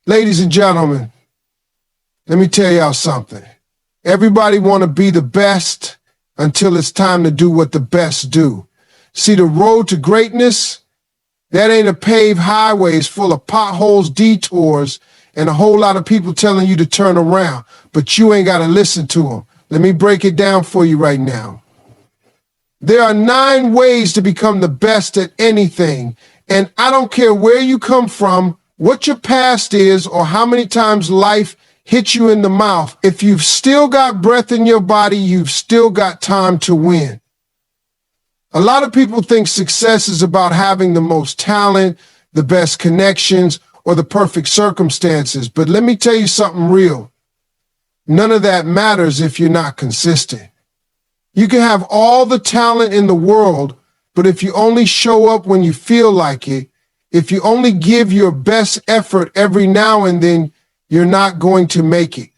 Ladies and gentlemen, let me tell y'all something. Everybody want to be the best until it's time to do what the best do. See, the road to greatness, that ain't a paved highway. It's full of potholes, detours, and a whole lot of people telling you to turn around, but you ain't got to listen to them. Let me break it down for you right now. There are 9 ways to become the best at anything, and I don't care where you come from, what your past is, or how many times life hit you in the mouth. If you've still got breath in your body, you've still got time to win. A lot of people think success is about having the most talent, the best connections, or the perfect circumstances. But let me tell you something real. None of that matters if you're not consistent. You can have all the talent in the world, but if you only show up when you feel like it, if you only give your best effort every now and then, you're not going to make it.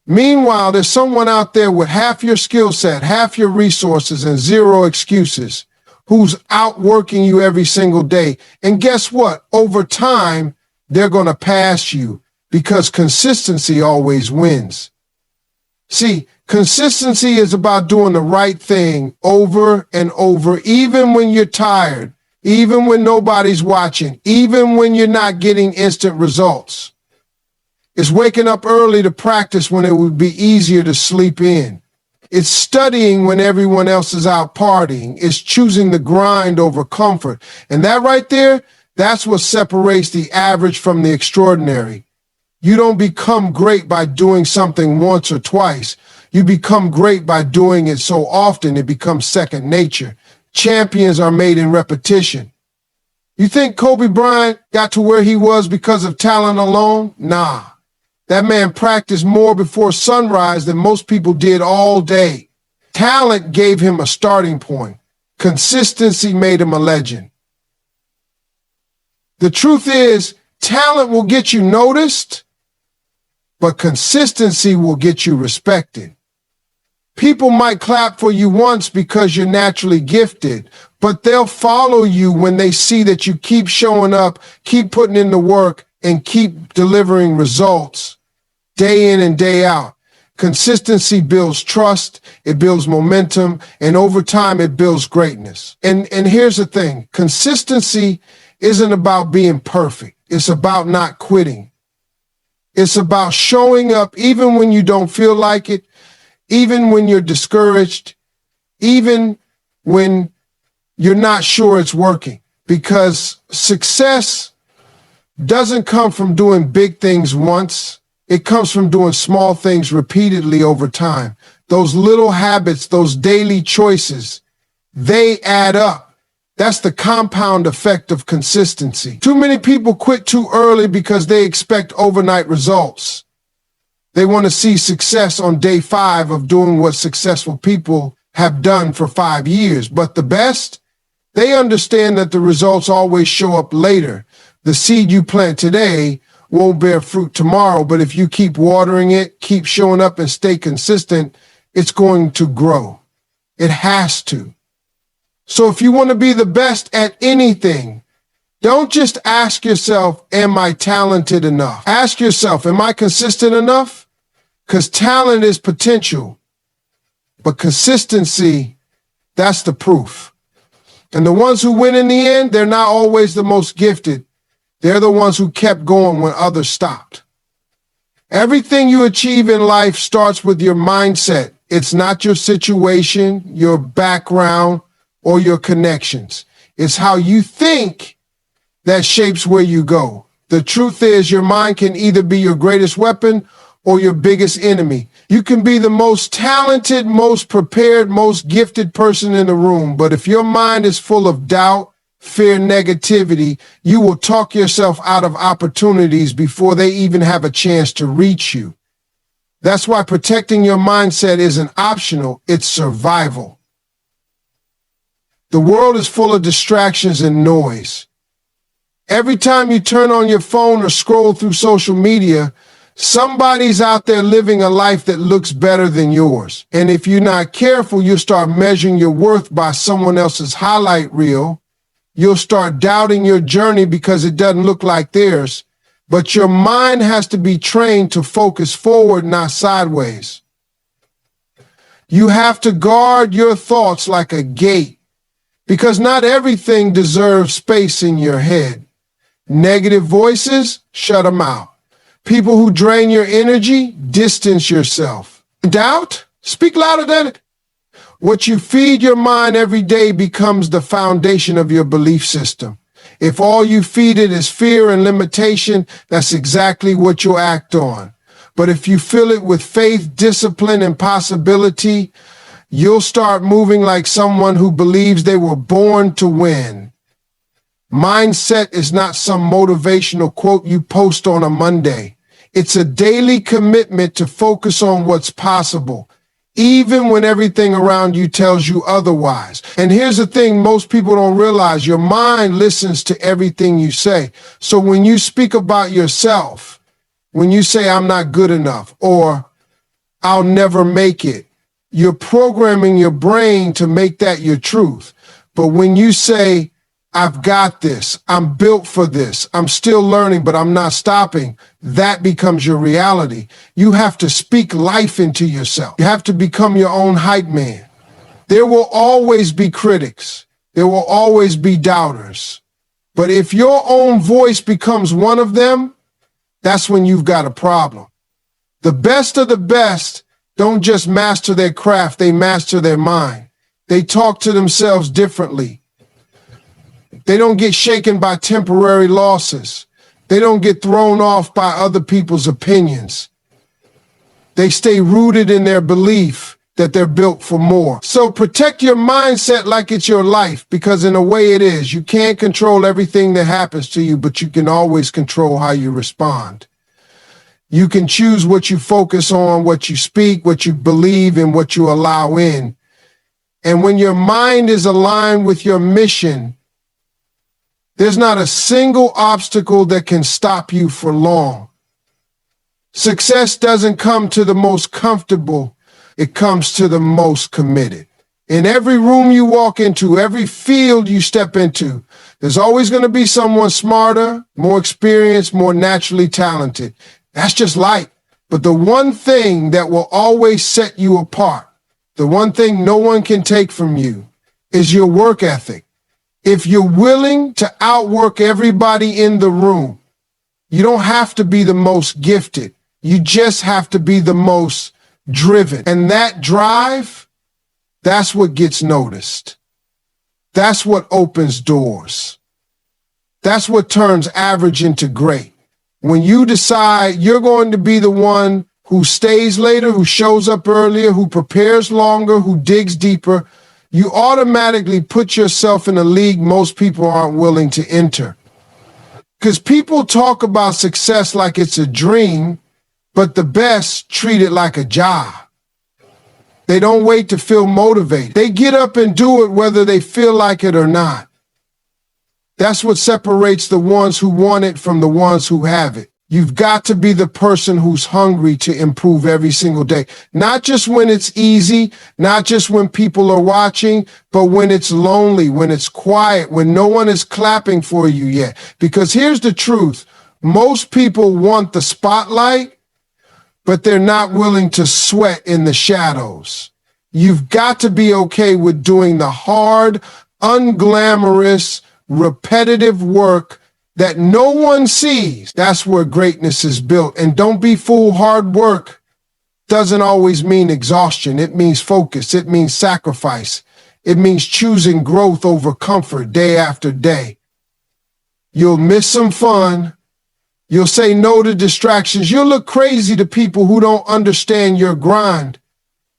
Meanwhile, there's someone out there with half your skill set, half your resources, and 0 excuses, who's outworking you every single day. And guess what? Over time, they're going to pass you because consistency always wins. See, consistency is about doing the right thing over and over, even when you're tired, even when nobody's watching, even when you're not getting instant results. It's waking up early to practice when it would be easier to sleep in. It's studying when everyone else is out partying. It's choosing the grind over comfort. And that right there, that's what separates the average from the extraordinary. You don't become great by doing something once or twice. You become great by doing it so often it becomes second nature. Champions are made in repetition. You think Kobe Bryant got to where he was because of talent alone? Nah. That man practiced more before sunrise than most people did all day. Talent gave him a starting point. Consistency made him a legend. The truth is, talent will get you noticed, but consistency will get you respected. People might clap for you once because you're naturally gifted, but they'll follow you when they see that you keep showing up, keep putting in the work, and keep delivering results day in and day out. Consistency builds trust, it builds momentum, and over time it builds greatness. And here's the thing, consistency isn't about being perfect. It's about not quitting. It's about showing up even when you don't feel like it, even when you're discouraged, even when you're not sure it's working. Because success doesn't come from doing big things once. It comes from doing small things repeatedly over time. Those little habits, those daily choices, they add up. That's the compound effect of consistency. Too many people quit too early because they expect overnight results. They want to see success on day 5 of doing what successful people have done for 5 years. But the best, they understand that the results always show up later. The seed you plant today won't bear fruit tomorrow, but if you keep watering it, keep showing up and stay consistent, it's going to grow. It has to. So if you want to be the best at anything, don't just ask yourself, am I talented enough? Ask yourself, am I consistent enough? Because talent is potential, but consistency, that's the proof. And the ones who win in the end, they're not always the most gifted. They're the ones who kept going when others stopped. Everything you achieve in life starts with your mindset. It's not your situation, your background, or your connections. It's how you think that shapes where you go. The truth is, your mind can either be your greatest weapon or your biggest enemy. You can be the most talented, most prepared, most gifted person in the room, but if your mind is full of doubt, fear, negativity, you will talk yourself out of opportunities before they even have a chance to reach you. That's why protecting your mindset isn't optional, it's survival. The world is full of distractions and noise. Every time you turn on your phone or scroll through social media, somebody's out there living a life that looks better than yours. And if you're not careful, you'll start measuring your worth by someone else's highlight reel. You'll start doubting your journey because it doesn't look like theirs. But your mind has to be trained to focus forward, not sideways. You have to guard your thoughts like a gate, because not everything deserves space in your head. Negative voices, shut them out. People who drain your energy, distance yourself. Doubt? Speak louder than it. What you feed your mind every day becomes the foundation of your belief system. If all you feed it is fear and limitation, that's exactly what you'll act on. But if you fill it with faith, discipline, and possibility, you'll start moving like someone who believes they were born to win. Mindset is not some motivational quote you post on a Monday. It's a daily commitment to focus on what's possible, even when everything around you tells you otherwise. And here's the thing most people don't realize. Your mind listens to everything you say. So when you speak about yourself, when you say, I'm not good enough, or I'll never make it, you're programming your brain to make that your truth. But when you say, I've got this, I'm built for this, I'm still learning, but I'm not stopping, that becomes your reality. You have to speak life into yourself. You have to become your own hype man. There will always be critics. There will always be doubters. But if your own voice becomes one of them, that's when you've got a problem. The best of the best don't just master their craft, they master their mind. They talk to themselves differently. They don't get shaken by temporary losses. They don't get thrown off by other people's opinions. They stay rooted in their belief that they're built for more. So protect your mindset like it's your life, because in a way it is. You can't control everything that happens to you, but you can always control how you respond. You can choose what you focus on, what you speak, what you believe, and what you allow in. And when your mind is aligned with your mission, there's not a single obstacle that can stop you for long. Success doesn't come to the most comfortable, it comes to the most committed. In every room you walk into, every field you step into, there's always going to be someone smarter, more experienced, more naturally talented. That's just life. But the one thing that will always set you apart, the one thing no one can take from you, is your work ethic. If you're willing to outwork everybody in the room, you don't have to be the most gifted. You just have to be the most driven. And that drive, that's what gets noticed. That's what opens doors. That's what turns average into great. When you decide you're going to be the one who stays later, who shows up earlier, who prepares longer, who digs deeper, you automatically put yourself in a league most people aren't willing to enter. Because people talk about success like it's a dream, but the best treat it like a job. They don't wait to feel motivated. They get up and do it whether they feel like it or not. That's what separates the ones who want it from the ones who have it. You've got to be the person who's hungry to improve every single day. Not just when it's easy, not just when people are watching, but when it's lonely, when it's quiet, when no one is clapping for you yet. Because here's the truth. Most people want the spotlight, but they're not willing to sweat in the shadows. You've got to be okay with doing the hard, unglamorous, repetitive work that no one sees. That's where greatness is built. And don't be fooled, hard work doesn't always mean exhaustion. It means focus. It means sacrifice. It means choosing growth over comfort day after day. You'll miss some fun. You'll say no to distractions. You'll look crazy to people who don't understand your grind.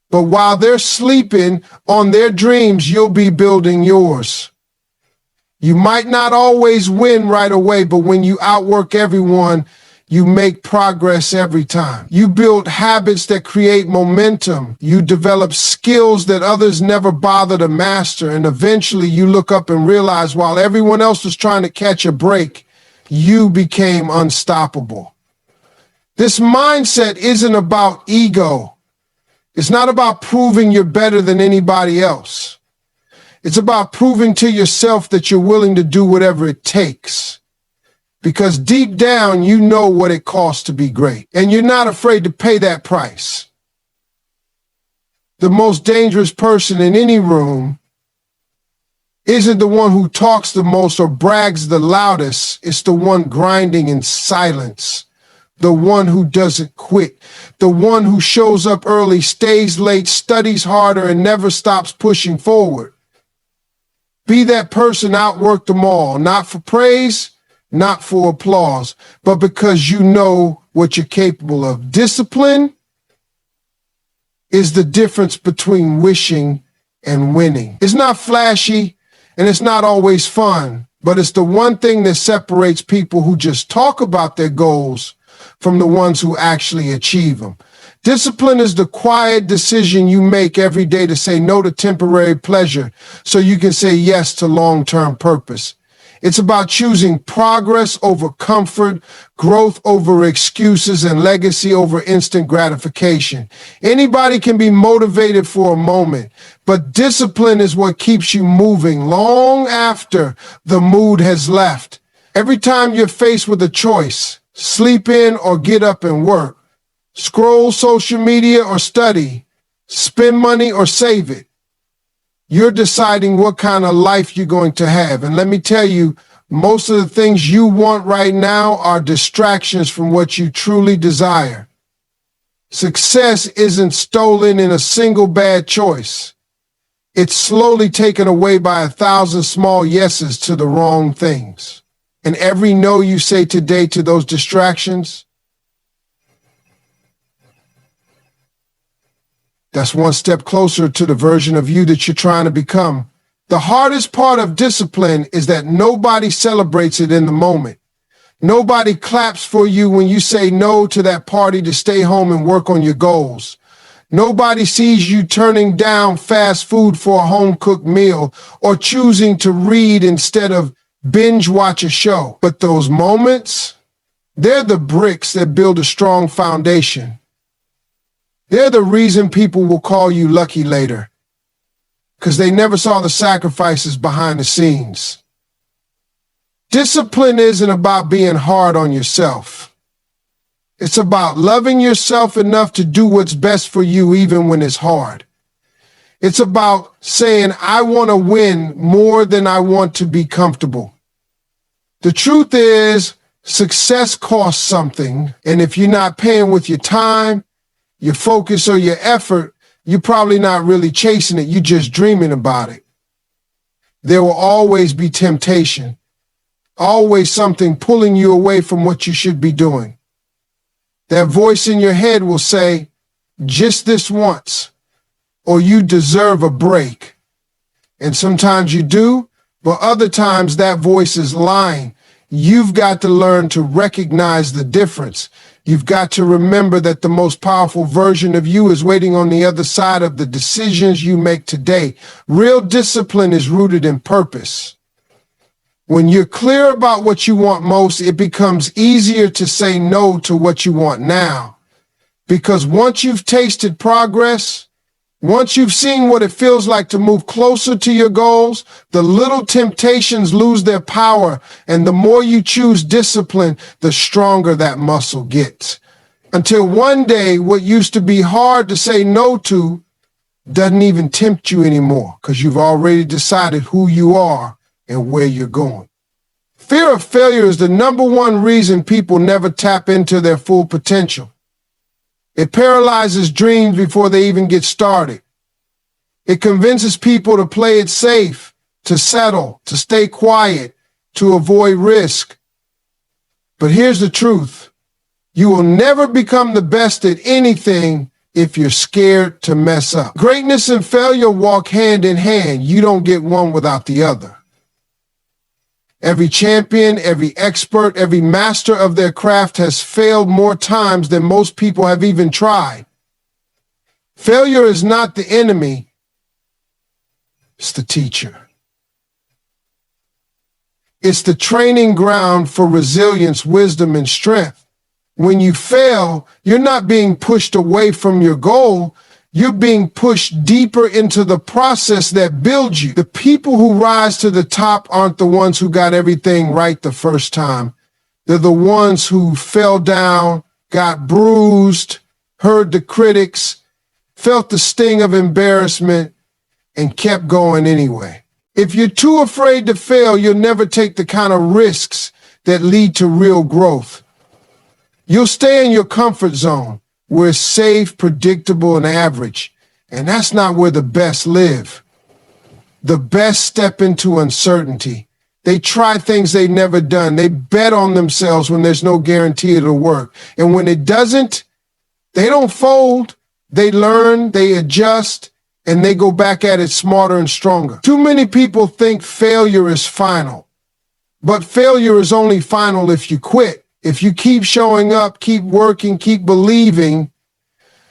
But while they're sleeping on their dreams, you'll be building yours. You might not always win right away, but when you outwork everyone, you make progress every time. You build habits that create momentum. You develop skills that others never bother to master. And eventually you look up and realize while everyone else was trying to catch a break, you became unstoppable. This mindset isn't about ego. It's not about proving you're better than anybody else. It's about proving to yourself that you're willing to do whatever it takes. because deep down you know what it costs to be great, and you're not afraid to pay that price. The most dangerous person in any room isn't the one who talks the most or brags the loudest. It's the one grinding in silence, the one who doesn't quit, the one who shows up early, stays late, studies harder, and never stops pushing forward. Be that person, outwork them all, not for praise, not for applause, but because you know what you're capable of. Discipline is the difference between wishing and winning. It's not flashy and it's not always fun, but it's the one thing that separates people who just talk about their goals from the ones who actually achieve them. Discipline is the quiet decision you make every day to say no to temporary pleasure so you can say yes to long-term purpose. It's about choosing progress over comfort, growth over excuses, and legacy over instant gratification. Anybody can be motivated for a moment, but discipline is what keeps you moving long after the mood has left. Every time you're faced with a choice, sleep in or get up and work, scroll social media or study, spend money or save it, you're deciding what kind of life you're going to have. And let me tell you, most of the things you want right now are distractions from what you truly desire. Success isn't stolen in a single bad choice. It's slowly taken away by 1,000 small yeses to the wrong things. And every no you say today to those distractions, that's one step closer to the version of you that you're trying to become. The hardest part of discipline is that nobody celebrates it in the moment. Nobody claps for you when you say no to that party to stay home and work on your goals. Nobody sees you turning down fast food for a home-cooked meal or choosing to read instead of binge watch a show. But those moments, they're the bricks that build a strong foundation. They're the reason people will call you lucky later, because they never saw the sacrifices behind the scenes. Discipline isn't about being hard on yourself. It's about loving yourself enough to do what's best for you even when it's hard. It's about saying, I want to win more than I want to be comfortable. The truth is, success costs something, and if you're not paying with your time, your focus, or your effort, you're probably not really chasing it, you're just dreaming about it. There will always be temptation, always something pulling you away from what you should be doing. That voice in your head will say, just this once, or you deserve a break. And sometimes you do, but other times that voice is lying. You've got to learn to recognize the difference. You've got to remember that the most powerful version of you is waiting on the other side of the decisions you make today. Real discipline is rooted in purpose. When you're clear about what you want most, it becomes easier to say no to what you want now. Because once you've tasted progress, once you've seen what it feels like to move closer to your goals, the little temptations lose their power, and the more you choose discipline, the stronger that muscle gets. Until one day, what used to be hard to say no to doesn't even tempt you anymore, because you've already decided who you are and where you're going. Fear of failure is the number one reason people never tap into their full potential. It paralyzes dreams before they even get started. It convinces people to play it safe, to settle, to stay quiet, to avoid risk. But here's the truth. You will never become the best at anything if you're scared to mess up. Greatness and failure walk hand in hand. You don't get one without the other. Every champion, every expert, every master of their craft has failed more times than most people have even tried. Failure is not the enemy, it's the teacher. It's the training ground for resilience, wisdom, and strength. When you fail, you're not being pushed away from your goal. You're being pushed deeper into the process that builds you. The people who rise to the top aren't the ones who got everything right the first time. They're the ones who fell down, got bruised, heard the critics, felt the sting of embarrassment, and kept going anyway. If you're too afraid to fail, you'll never take the kind of risks that lead to real growth. You'll stay in your comfort zone, where it's safe, predictable, and average. And that's not where the best live. The best step into uncertainty. They try things they've never done. They bet on themselves when there's no guarantee it'll work. And when it doesn't, they don't fold. They learn, they adjust, and they go back at it smarter and stronger. Too many people think failure is final. But failure is only final if you quit. If you keep showing up, keep working, keep believing,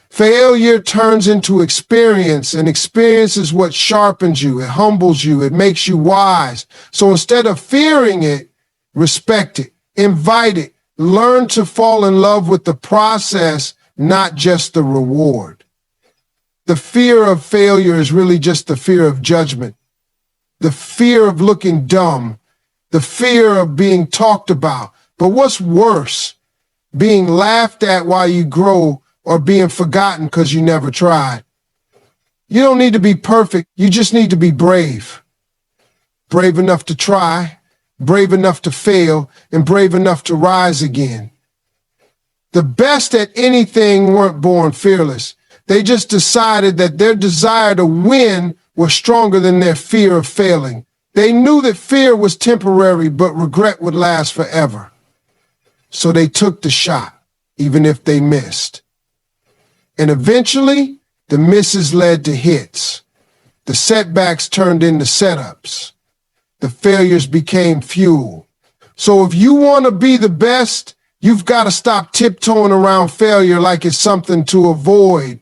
failure turns into experience, and experience is what sharpens you. It humbles you. It makes you wise. So instead of fearing it, respect it, invite it, learn to fall in love with the process, not just the reward. The fear of failure is really just the fear of judgment, the fear of looking dumb, the fear of being talked about. But what's worse, being laughed at while you grow or being forgotten because you never tried? You don't need to be perfect. You just need to be brave. Brave enough to try, brave enough to fail, and brave enough to rise again. The best at anything weren't born fearless. They just decided that their desire to win was stronger than their fear of failing. They knew that fear was temporary, but regret would last forever. So they took the shot, even if they missed. And eventually, the misses led to hits. The setbacks turned into setups. The failures became fuel. So if you want to be the best, you've got to stop tiptoeing around failure like it's something to avoid.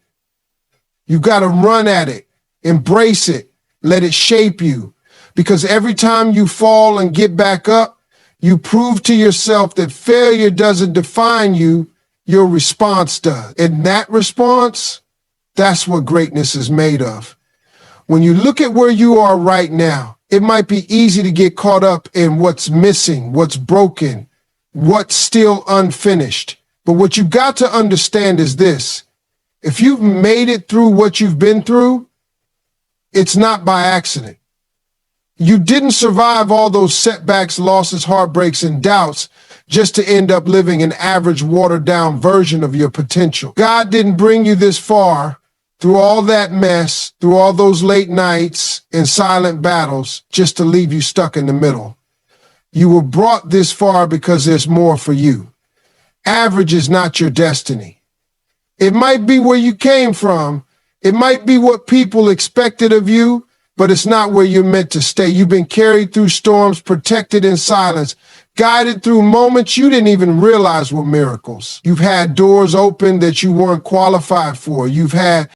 You've got to run at it, embrace it, let it shape you. Because every time you fall and get back up, you prove to yourself that failure doesn't define you, your response does. And that response, that's what greatness is made of. When you look at where you are right now, it might be easy to get caught up in what's missing, what's broken, what's still unfinished. But what you've got to understand is this. If you've made it through what you've been through, it's not by accident. You didn't survive all those setbacks, losses, heartbreaks, and doubts just to end up living an average, watered-down version of your potential. God didn't bring you this far through all that mess, through all those late nights and silent battles, just to leave you stuck in the middle. You were brought this far because there's more for you. Average is not your destiny. It might be where you came from. It might be what people expected of you, but it's not where you're meant to stay. You've been carried through storms, protected in silence, guided through moments you didn't even realize were miracles. You've had doors open that you weren't qualified for. You've had